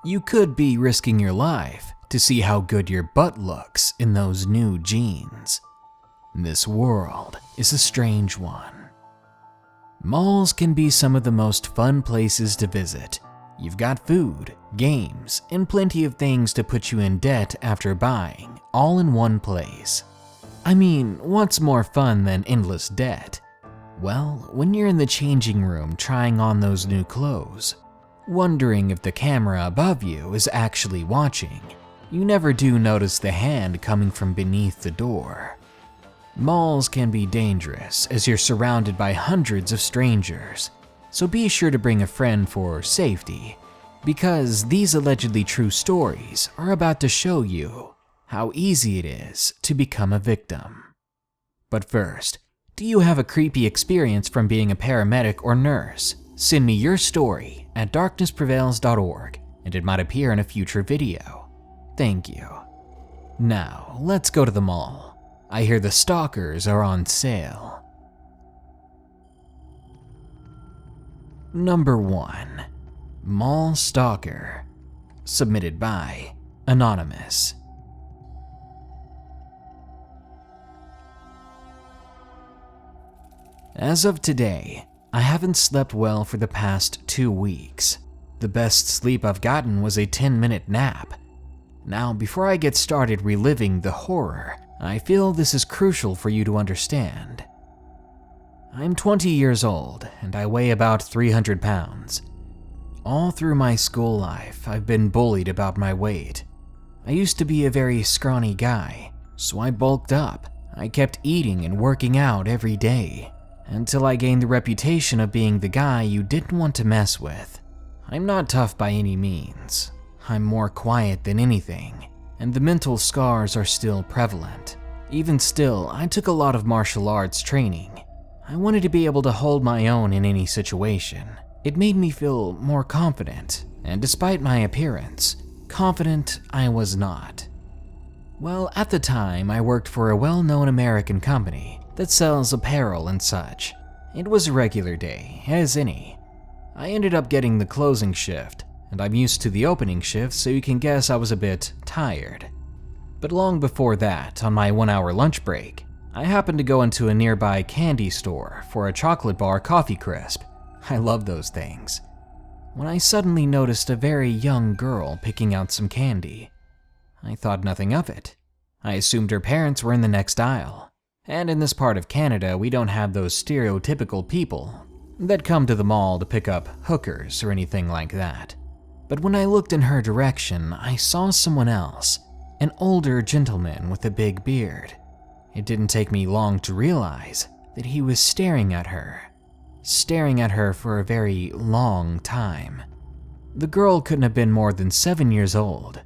You could be risking your life to see how good your butt looks in those new jeans. This world is a strange one. Malls can be some of the most fun places to visit. You've got food, games, and plenty of things to put you in debt after buying, all in one place. I mean, what's more fun than endless debt? Well, when you're in the changing room trying on those new clothes, wondering if the camera above you is actually watching, you never do notice the hand coming from beneath the door. Malls can be dangerous as you're surrounded by hundreds of strangers, so be sure to bring a friend for safety, because these allegedly true stories are about to show you how easy it is to become a victim. But first, do you have a creepy experience from being a paramedic or nurse? Send me your story at darknessprevails.org and it might appear in a future video. Thank you. Now, let's go to the mall. I hear the stalkers are on sale. Number 1. Mall Stalker. Submitted by Anonymous. As of today, I haven't slept well for the past 2 weeks. The best sleep I've gotten was a 10-minute nap. Now, before I get started reliving the horror, I feel this is crucial for you to understand. I'm 20 years old and I weigh about 300 pounds. All through my school life, I've been bullied about my weight. I used to be a very scrawny guy, so I bulked up. I kept eating and working out every day, until I gained the reputation of being the guy you didn't want to mess with. I'm not tough by any means. I'm more quiet than anything, and the mental scars are still prevalent. Even still, I took a lot of martial arts training. I wanted to be able to hold my own in any situation. It made me feel more confident, and despite my appearance, confident I was not. Well, at the time, I worked for a well-known American company that sells apparel and such. It was a regular day, as any. I ended up getting the closing shift, and I'm used to the opening shift, so you can guess I was a bit tired. But long before that, on my 1-hour lunch break, I happened to go into a nearby candy store for a chocolate bar coffee crisp. I love those things. When I suddenly noticed a very young girl picking out some candy. I thought nothing of it. I assumed her parents were in the next aisle. And in this part of Canada, we don't have those stereotypical people that come to the mall to pick up hookers or anything like that. But when I looked in her direction, I saw someone else, an older gentleman with a big beard. It didn't take me long to realize that he was staring at her for a very long time. The girl couldn't have been more than 7 years old,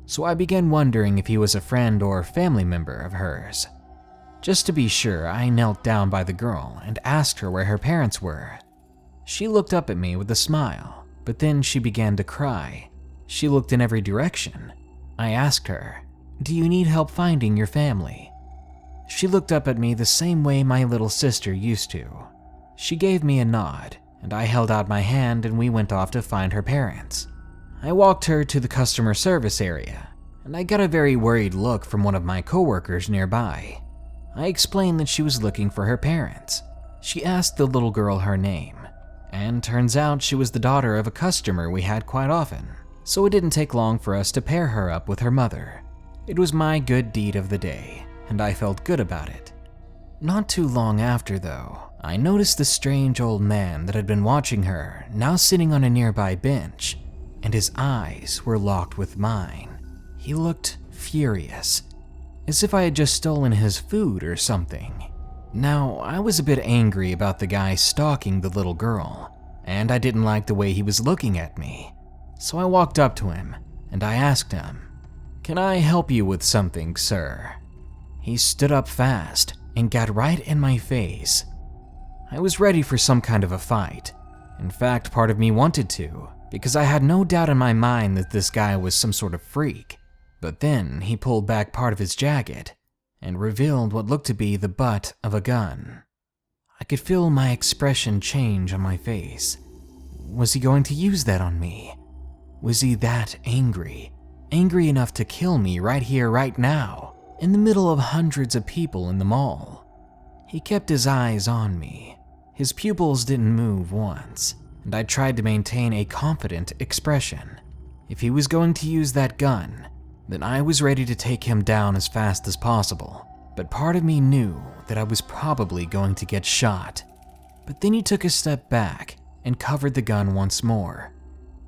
so I began wondering if he was a friend or family member of hers. Just to be sure, I knelt down by the girl and asked her where her parents were. She looked up at me with a smile, but then she began to cry. She looked in every direction. I asked her, "Do you need help finding your family?" She looked up at me the same way my little sister used to. She gave me a nod, and I held out my hand and we went off to find her parents. I walked her to the customer service area, and I got a very worried look from one of my coworkers nearby. I explained that she was looking for her parents. She asked the little girl her name, and turns out she was the daughter of a customer we had quite often, so it didn't take long for us to pair her up with her mother. It was my good deed of the day, and I felt good about it. Not too long after, though, I noticed the strange old man that had been watching her now sitting on a nearby bench, and his eyes were locked with mine. He looked furious, as if I had just stolen his food or something. Now, I was a bit angry about the guy stalking the little girl, and I didn't like the way he was looking at me. So I walked up to him, and I asked him, "Can I help you with something, sir?" He stood up fast and got right in my face. I was ready for some kind of a fight. In fact, part of me wanted to, because I had no doubt in my mind that this guy was some sort of freak. But then he pulled back part of his jacket and revealed what looked to be the butt of a gun. I could feel my expression change on my face. Was he going to use that on me? Was he that angry? Angry enough to kill me right here, right now, in the middle of hundreds of people in the mall? He kept his eyes on me. His pupils didn't move once, and I tried to maintain a confident expression. If he was going to use that gun, then I was ready to take him down as fast as possible. But part of me knew that I was probably going to get shot. But then he took a step back and covered the gun once more.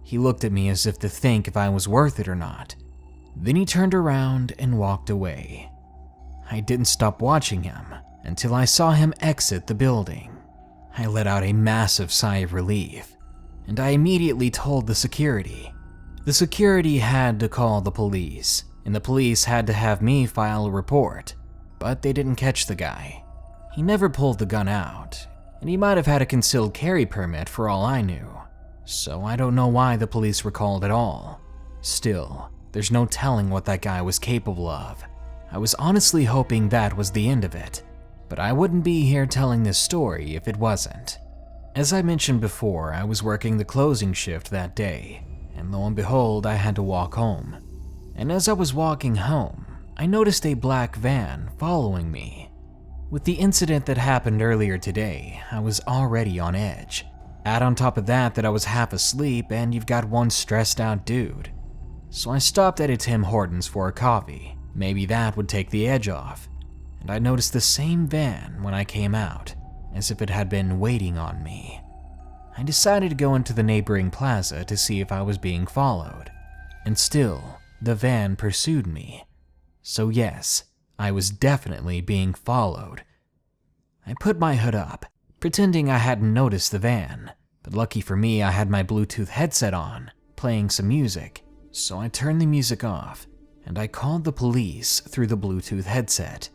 He looked at me as if to think if I was worth it or not. Then he turned around and walked away. I didn't stop watching him until I saw him exit the building. I let out a massive sigh of relief, and I immediately told the security. The security had to call the police, and the police had to have me file a report, but they didn't catch the guy. He never pulled the gun out, and he might have had a concealed carry permit for all I knew, so I don't know why the police were called at all. Still, there's no telling what that guy was capable of. I was honestly hoping that was the end of it, but I wouldn't be here telling this story if it wasn't. As I mentioned before, I was working the closing shift that day, and lo and behold, I had to walk home. And as I was walking home, I noticed a black van following me. With the incident that happened earlier today, I was already on edge. Add on top of that I was half asleep and you've got one stressed out dude. So I stopped at a Tim Hortons for a coffee. Maybe that would take the edge off. And I noticed the same van when I came out, as if it had been waiting on me. I decided to go into the neighboring plaza to see if I was being followed. And still, the van pursued me. So yes, I was definitely being followed. I put my hood up, pretending I hadn't noticed the van, but lucky for me I had my Bluetooth headset on, playing some music, so I turned the music off, and I called the police through the Bluetooth headset.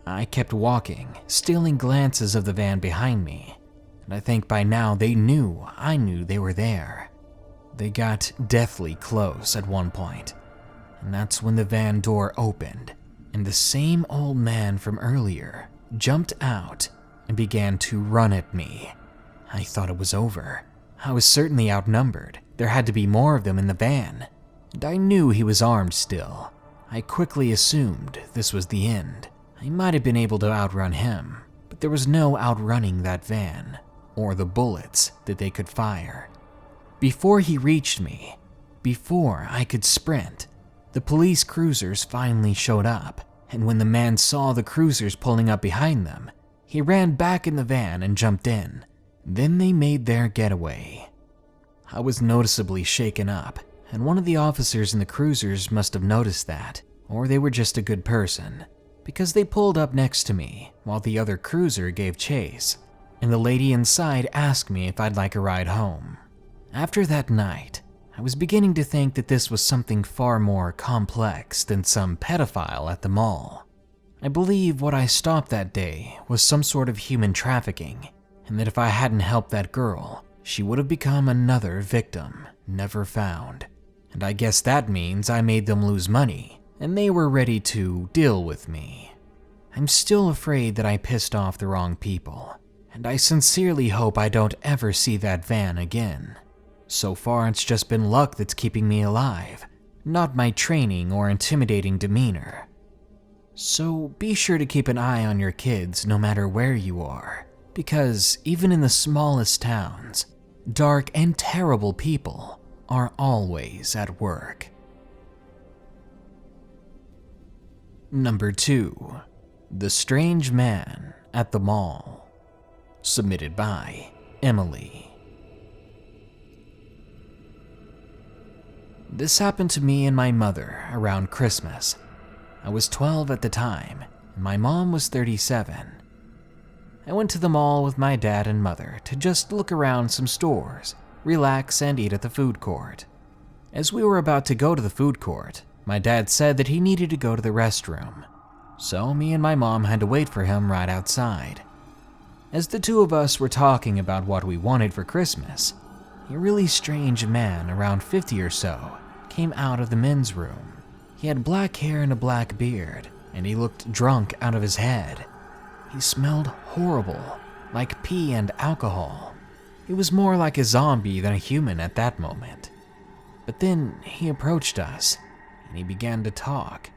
I kept walking, stealing glances of the van behind me, and I think by now they knew I knew they were there. They got deathly close at one point, and that's when the van door opened, and the same old man from earlier jumped out and began to run at me. I thought it was over. I was certainly outnumbered. There had to be more of them in the van, and I knew he was armed still. I quickly assumed this was the end. I might have been able to outrun him, but there was no outrunning that van, or the bullets that they could fire. Before he reached me, before I could sprint, the police cruisers finally showed up, and when the man saw the cruisers pulling up behind them, he ran back in the van and jumped in. Then they made their getaway. I was noticeably shaken up, and one of the officers in the cruisers must have noticed that, or they were just a good person, because they pulled up next to me while the other cruiser gave chase, and the lady inside asked me if I'd like a ride home. After that night, I was beginning to think that this was something far more complex than some pedophile at the mall. I believe what I stopped that day was some sort of human trafficking, and that if I hadn't helped that girl, she would have become another victim, never found. And I guess that means I made them lose money, and they were ready to deal with me. I'm still afraid that I pissed off the wrong people, and I sincerely hope I don't ever see that van again. So far, it's just been luck that's keeping me alive, not my training or intimidating demeanor. So be sure to keep an eye on your kids no matter where you are, because even in the smallest towns, dark and terrible people are always at work. Number 2. The Strange Man at the Mall. Submitted by Emily. This happened to me and my mother around Christmas. I was 12 at the time, and my mom was 37. I went to the mall with my dad and mother to just look around some stores, relax, and eat at the food court. As we were about to go to the food court, my dad said that he needed to go to the restroom, so me and my mom had to wait for him right outside. As the two of us were talking about what we wanted for Christmas, a really strange man around 50 or so came out of the men's room. He had black hair and a black beard, and he looked drunk out of his head. He smelled horrible, like pee and alcohol. He was more like a zombie than a human at that moment. But then he approached us, and he began to talk.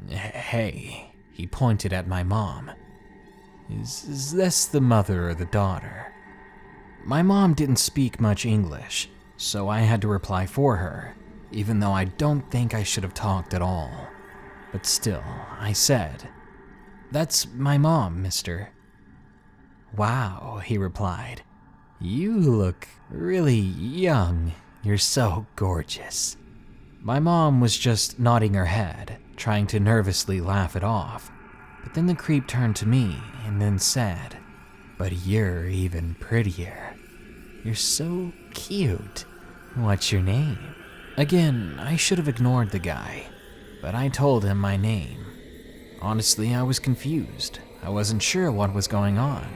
Hey, he pointed at my mom. Is this the mother or the daughter? My mom didn't speak much English, so I had to reply for her, even though I don't think I should have talked at all. But still, I said, "That's my mom, mister." "Wow," he replied. "You look really young. You're so gorgeous." My mom was just nodding her head, trying to nervously laugh it off. But then the creep turned to me and then said, "But you're even prettier. You're so cute. What's your name?" Again, I should have ignored the guy, but I told him my name. Honestly, I was confused. I wasn't sure what was going on.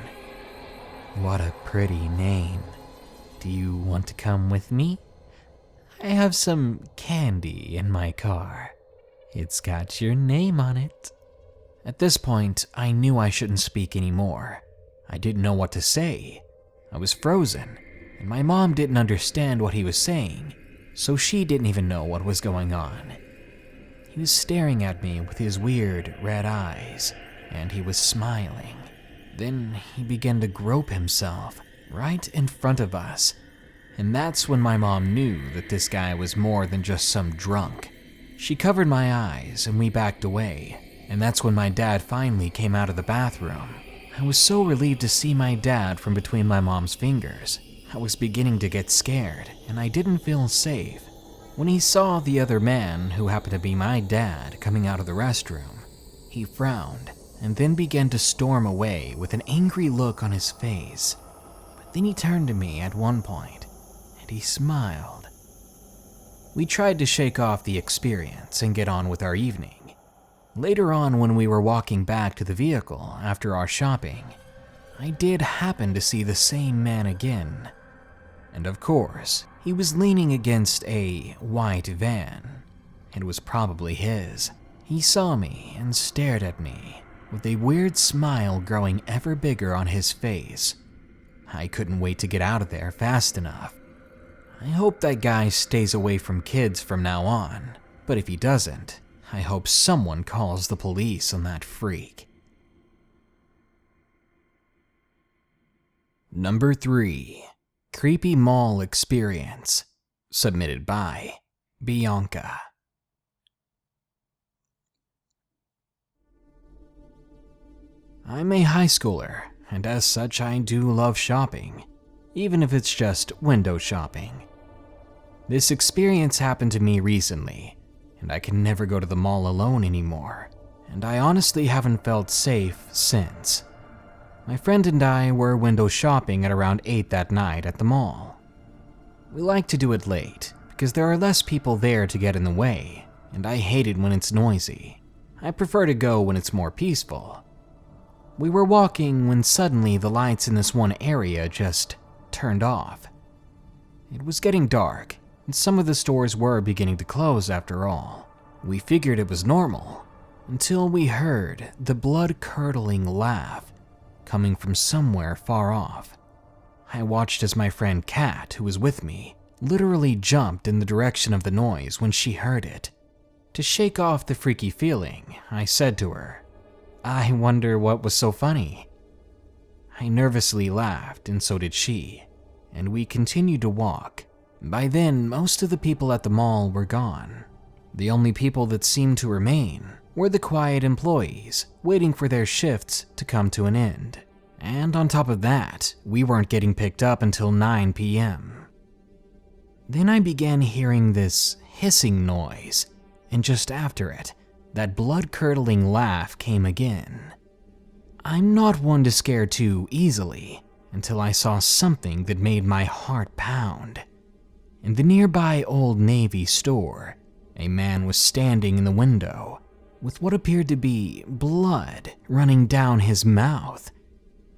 "What a pretty name. Do you want to come with me? I have some candy in my car. It's got your name on it." At this point, I knew I shouldn't speak anymore. I didn't know what to say. I was frozen, and my mom didn't understand what he was saying, so she didn't even know what was going on. He was staring at me with his weird red eyes, and he was smiling. Then he began to grope himself right in front of us, and that's when my mom knew that this guy was more than just some drunk. She covered my eyes and we backed away, and that's when my dad finally came out of the bathroom. I was so relieved to see my dad from between my mom's fingers. I was beginning to get scared, and I didn't feel safe. When he saw the other man, who happened to be my dad, coming out of the restroom, he frowned and then began to storm away with an angry look on his face. But then he turned to me at one point, and he smiled. We tried to shake off the experience and get on with our evening. Later on, when we were walking back to the vehicle after our shopping, I did happen to see the same man again. And of course, he was leaning against a white van. It was probably his. He saw me and stared at me, with a weird smile growing ever bigger on his face. I couldn't wait to get out of there fast enough. I hope that guy stays away from kids from now on, but if he doesn't, I hope someone calls the police on that freak. Number 3. Creepy Mall Experience. Submitted by Bianca. I'm a high schooler, and as such I do love shopping, even if it's just window shopping. This experience happened to me recently, and I can never go to the mall alone anymore, and I honestly haven't felt safe since. My friend and I were window shopping at around 8 that night at the mall. We like to do it late, because there are less people there to get in the way, and I hate it when it's noisy. I prefer to go when it's more peaceful. We were walking when suddenly the lights in this one area just turned off. It was getting dark, and some of the stores were beginning to close after all. We figured it was normal, until we heard the blood-curdling laugh coming from somewhere far off. I watched as my friend Kat, who was with me, literally jumped in the direction of the noise when she heard it. To shake off the freaky feeling, I said to her, "I wonder what was so funny." I nervously laughed, and so did she, and we continued to walk. By then, most of the people at the mall were gone. The only people that seemed to remain were the quiet employees waiting for their shifts to come to an end. And on top of that, we weren't getting picked up until 9 p.m. Then I began hearing this hissing noise, and just after it, that blood-curdling laugh came again. I'm not one to scare too easily until I saw something that made my heart pound. In the nearby Old Navy store, a man was standing in the window with what appeared to be blood running down his mouth.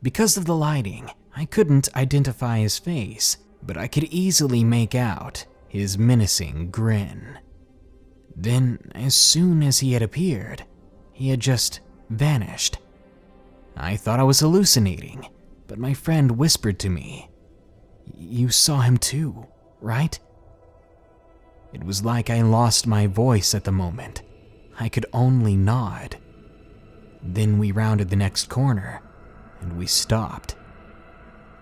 Because of the lighting, I couldn't identify his face, but I could easily make out his menacing grin. Then, as soon as he had appeared, he had just vanished. I thought I was hallucinating, but my friend whispered to me, "You saw him too, right?" It was like I lost my voice at the moment. I could only nod. Then we rounded the next corner, and we stopped.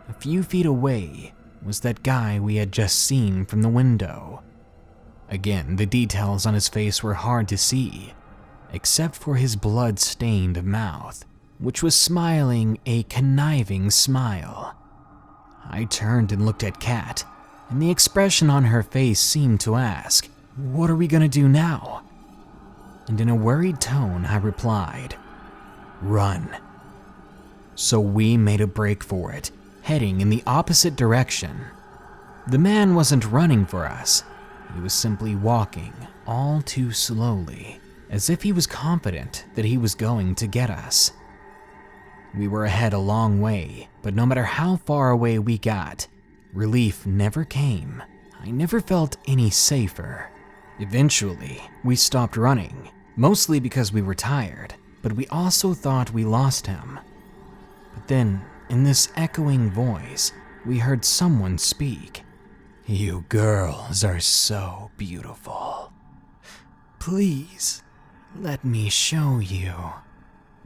A few feet away was that guy we had just seen from the window. Again, the details on his face were hard to see, except for his blood-stained mouth, which was smiling a conniving smile. I turned and looked at Kat, and the expression on her face seemed to ask, "What are we gonna do now?" And in a worried tone, I replied, "Run." So we made a break for it, heading in the opposite direction. The man wasn't running for us. He was simply walking, all too slowly, as if he was confident that he was going to get us. We were ahead a long way, but no matter how far away we got, relief never came. I never felt any safer. Eventually, we stopped running, mostly because we were tired, but we also thought we lost him. But then, in this echoing voice, we heard someone speak. "You girls are so beautiful. Please, let me show you."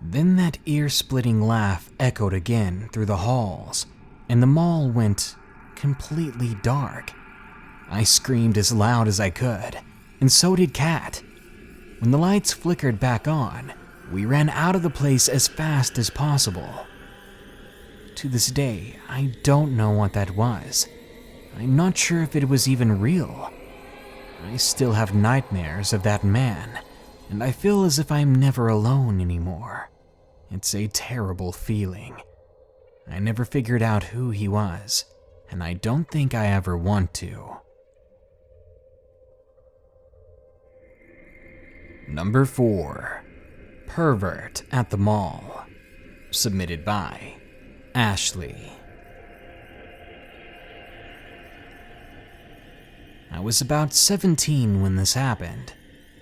Then that ear-splitting laugh echoed again through the halls, and the mall went completely dark. I screamed as loud as I could, and so did Kat. When the lights flickered back on, we ran out of the place as fast as possible. To this day, I don't know what that was. I'm not sure if it was even real. I still have nightmares of that man, and I feel as if I'm never alone anymore. It's a terrible feeling. I never figured out who he was, and I don't think I ever want to. Number 4. Pervert at the Mall. Submitted by Ashley. I was about 17 when this happened.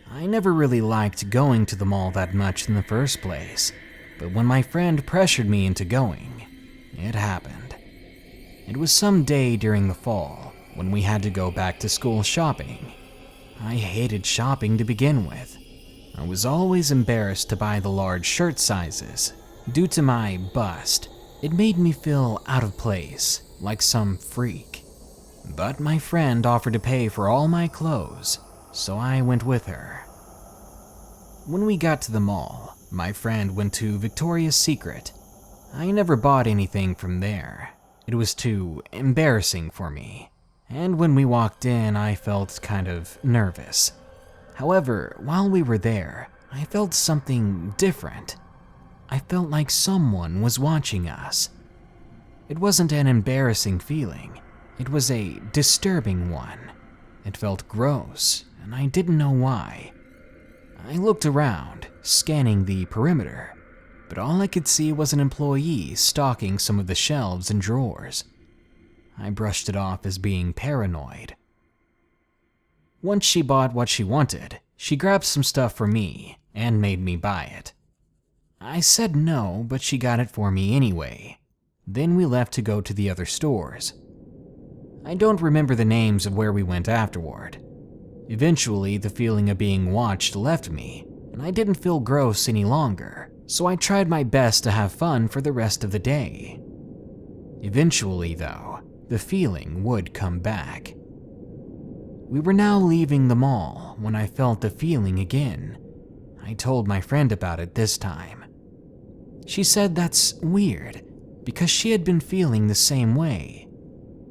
I never really liked going to the mall that much in the first place, but when my friend pressured me into going, it happened. It was some day during the fall when we had to go back to school shopping. I hated shopping to begin with. I was always embarrassed to buy the large shirt sizes. Due to my bust, it made me feel out of place, like some freak. But my friend offered to pay for all my clothes, so I went with her. When we got to the mall, my friend went to Victoria's Secret. I never bought anything from there. It was too embarrassing for me. And when we walked in, I felt kind of nervous. However, while we were there, I felt something different. I felt like someone was watching us. It wasn't an embarrassing feeling. It was a disturbing one. It felt gross, and I didn't know why. I looked around, scanning the perimeter, but all I could see was an employee stocking some of the shelves and drawers. I brushed it off as being paranoid. Once she bought what she wanted, she grabbed some stuff for me and made me buy it. I said no, but she got it for me anyway. Then we left to go to the other stores. I don't remember the names of where we went afterward. Eventually, the feeling of being watched left me, and I didn't feel gross any longer, so I tried my best to have fun for the rest of the day. Eventually, though, the feeling would come back. We were now leaving the mall when I felt the feeling again. I told my friend about it this time. She said that's weird, because she had been feeling the same way.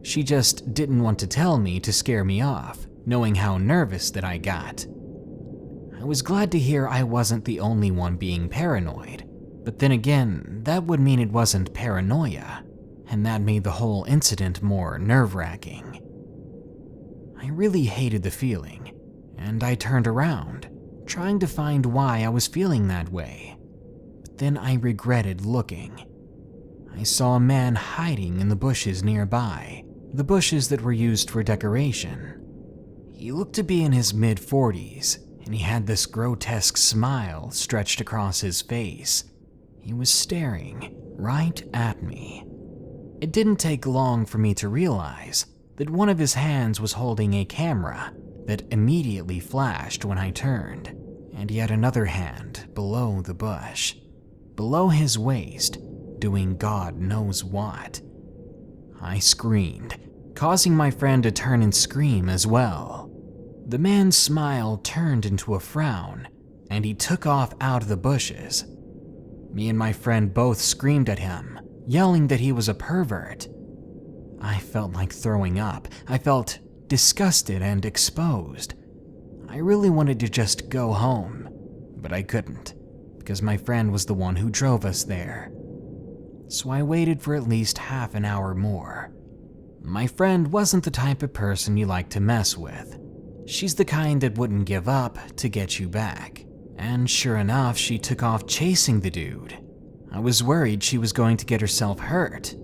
She just didn't want to tell me to scare me off, knowing how nervous that I got. I was glad to hear I wasn't the only one being paranoid, but then again, that would mean it wasn't paranoia, and that made the whole incident more nerve-wracking. I really hated the feeling, and I turned around, trying to find why I was feeling that way. But then I regretted looking. I saw a man hiding in the bushes nearby, the bushes that were used for decoration. He looked to be in his mid-40s, and he had this grotesque smile stretched across his face. He was staring right at me. It didn't take long for me to realize that one of his hands was holding a camera, that immediately flashed when I turned, and yet another hand below the bush, below his waist, doing God knows what. I screamed, causing my friend to turn and scream as well. The man's smile turned into a frown, and he took off out of the bushes. Me and my friend both screamed at him, yelling that he was a pervert. I felt like throwing up. I felt disgusted and exposed. I really wanted to just go home, but I couldn't, because my friend was the one who drove us there. So I waited for at least half an hour more. My friend wasn't the type of person you like to mess with. She's the kind that wouldn't give up to get you back. And sure enough, she took off chasing the dude. I was worried she was going to get herself hurt,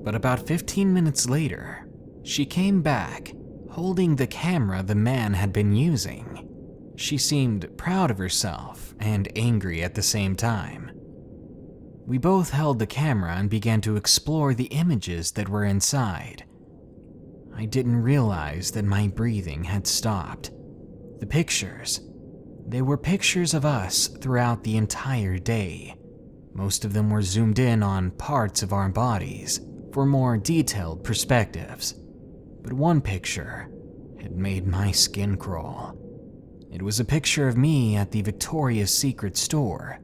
but about 15 minutes later, she came back, holding the camera the man had been using. She seemed proud of herself and angry at the same time. We both held the camera and began to explore the images that were inside. I didn't realize that my breathing had stopped. The pictures, they were pictures of us throughout the entire day. Most of them were zoomed in on parts of our bodies for more detailed perspectives. But one picture had made my skin crawl. It was a picture of me at the Victoria's Secret store.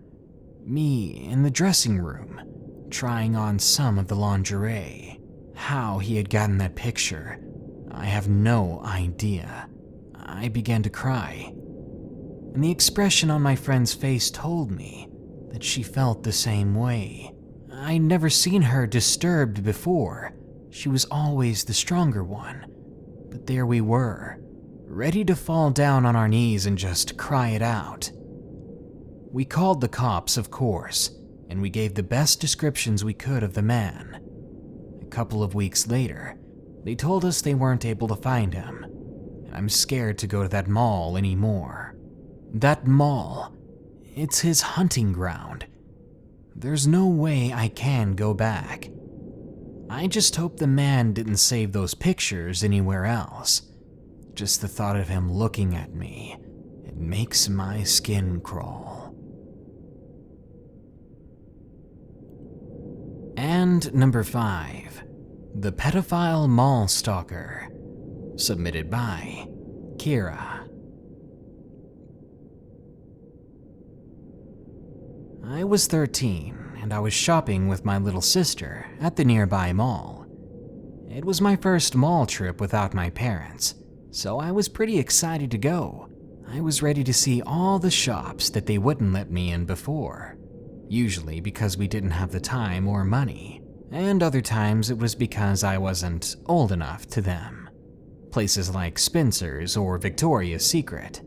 Me in the dressing room, trying on some of the lingerie. How he had gotten that picture, I have no idea. I began to cry, and the expression on my friend's face told me that she felt the same way. I'd never seen her disturbed before. She was always the stronger one. But there we were, ready to fall down on our knees and just cry it out. We called the cops, of course, and we gave the best descriptions we could of the man. A couple of weeks later, they told us they weren't able to find him, and I'm scared to go to that mall anymore. That mall, it's his hunting ground. There's no way I can go back. I just hope the man didn't save those pictures anywhere else. Just the thought of him looking at me, it makes my skin crawl. And number 5, The Pedophile Mall Stalker, submitted by Kira. I was 13, and I was shopping with my little sister at the nearby mall. It was my first mall trip without my parents, so I was pretty excited to go. I was ready to see all the shops that they wouldn't let me in before, usually because we didn't have the time or money, and other times it was because I wasn't old enough to them. Places like Spencer's or Victoria's Secret.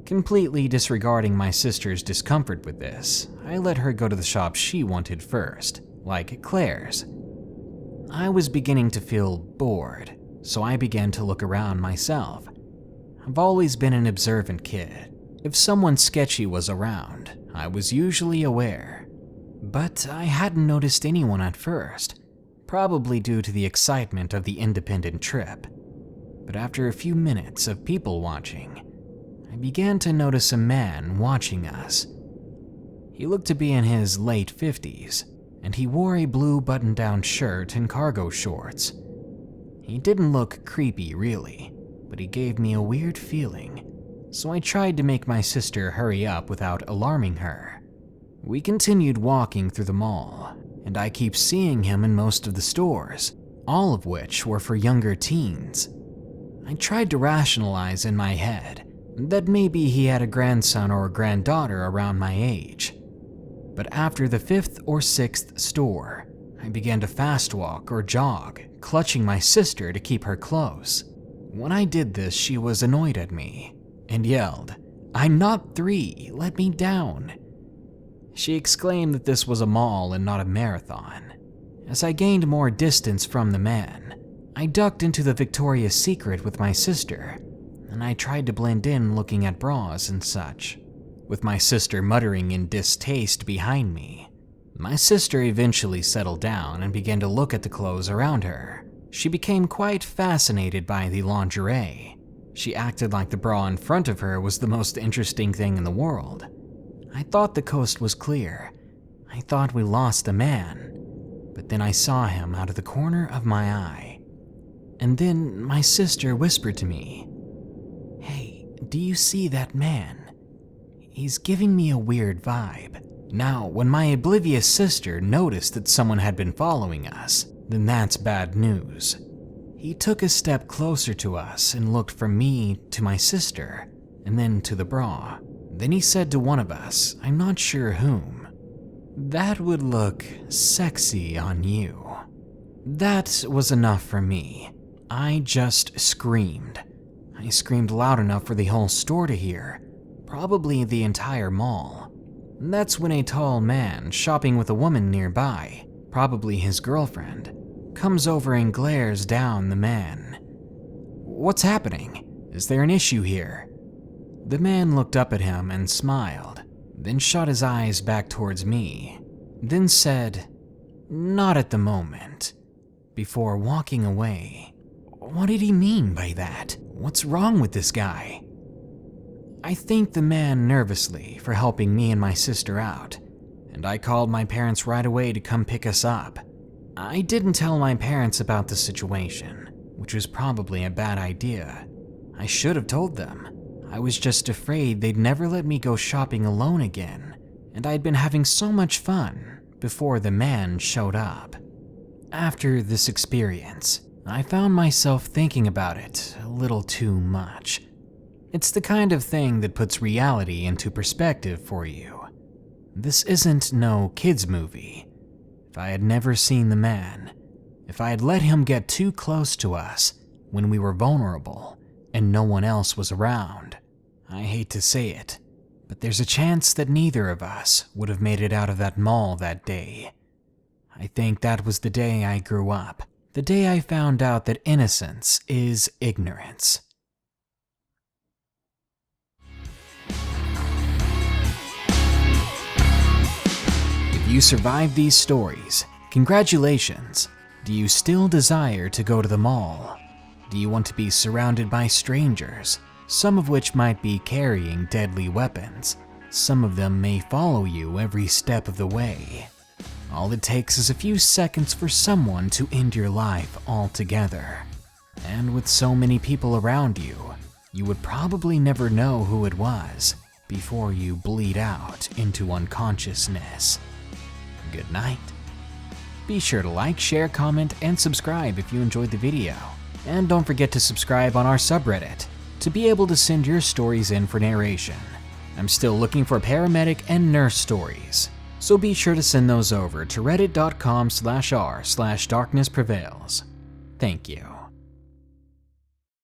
Completely disregarding my sister's discomfort with this, I let her go to the shop she wanted first, like Claire's. I was beginning to feel bored, so I began to look around myself. I've always been an observant kid. If someone sketchy was around, I was usually aware. But I hadn't noticed anyone at first, probably due to the excitement of the independent trip. But after a few minutes of people watching, I began to notice a man watching us. He looked to be in his late 50s, and he wore a blue button-down shirt and cargo shorts. He didn't look creepy, really, but he gave me a weird feeling, so I tried to make my sister hurry up without alarming her. We continued walking through the mall, and I keep seeing him in most of the stores, all of which were for younger teens. I tried to rationalize in my head that maybe he had a grandson or a granddaughter around my age. But after the 5th or 6th store, I began to fast walk or jog, clutching my sister to keep her close. When I did this, she was annoyed at me and yelled, "I'm not 3, let me down." She exclaimed that this was a mall and not a marathon. As I gained more distance from the man, I ducked into the Victoria's Secret with my sister, and I tried to blend in looking at bras and such, with my sister muttering in distaste behind me. My sister eventually settled down and began to look at the clothes around her. She became quite fascinated by the lingerie. She acted like the bra in front of her was the most interesting thing in the world. I thought the coast was clear. I thought we lost a man. But then I saw him out of the corner of my eye. And then my sister whispered to me, "Hey, do you see that man? He's giving me a weird vibe." Now, when my oblivious sister noticed that someone had been following us, then that's bad news. He took a step closer to us and looked from me to my sister, and then to the bra. Then he said to one of us, I'm not sure whom, "That would look sexy on you." That was enough for me. I just screamed. I screamed loud enough for the whole store to hear, probably the entire mall. That's when a tall man shopping with a woman nearby, probably his girlfriend, comes over and glares down the man. "What's happening? Is there an issue here?" The man looked up at him and smiled, then shot his eyes back towards me, then said, "Not at the moment," before walking away. What did he mean by that? What's wrong with this guy? I thanked the man nervously for helping me and my sister out, and I called my parents right away to come pick us up. I didn't tell my parents about the situation, which was probably a bad idea. I should have told them. I was just afraid they'd never let me go shopping alone again, and I'd been having so much fun before the man showed up. After this experience, I found myself thinking about it a little too much. It's the kind of thing that puts reality into perspective for you. This isn't no kids movie. If I had never seen the man, if I had let him get too close to us when we were vulnerable and no one else was around, I hate to say it, but there's a chance that neither of us would have made it out of that mall that day. I think that was the day I grew up, the day I found out that innocence is ignorance. If you survived these stories, congratulations. Do you still desire to go to the mall? Do you want to be surrounded by strangers, some of which might be carrying deadly weapons? Some of them may follow you every step of the way. All it takes is a few seconds for someone to end your life altogether. And with so many people around you, you would probably never know who it was before you bleed out into unconsciousness. Good night. Be sure to like, share, comment, and subscribe if you enjoyed the video. And don't forget to subscribe on our subreddit to be able to send your stories in for narration. I'm still looking for paramedic and nurse stories, so be sure to send those over to reddit.com/r/darknessprevails. Thank you.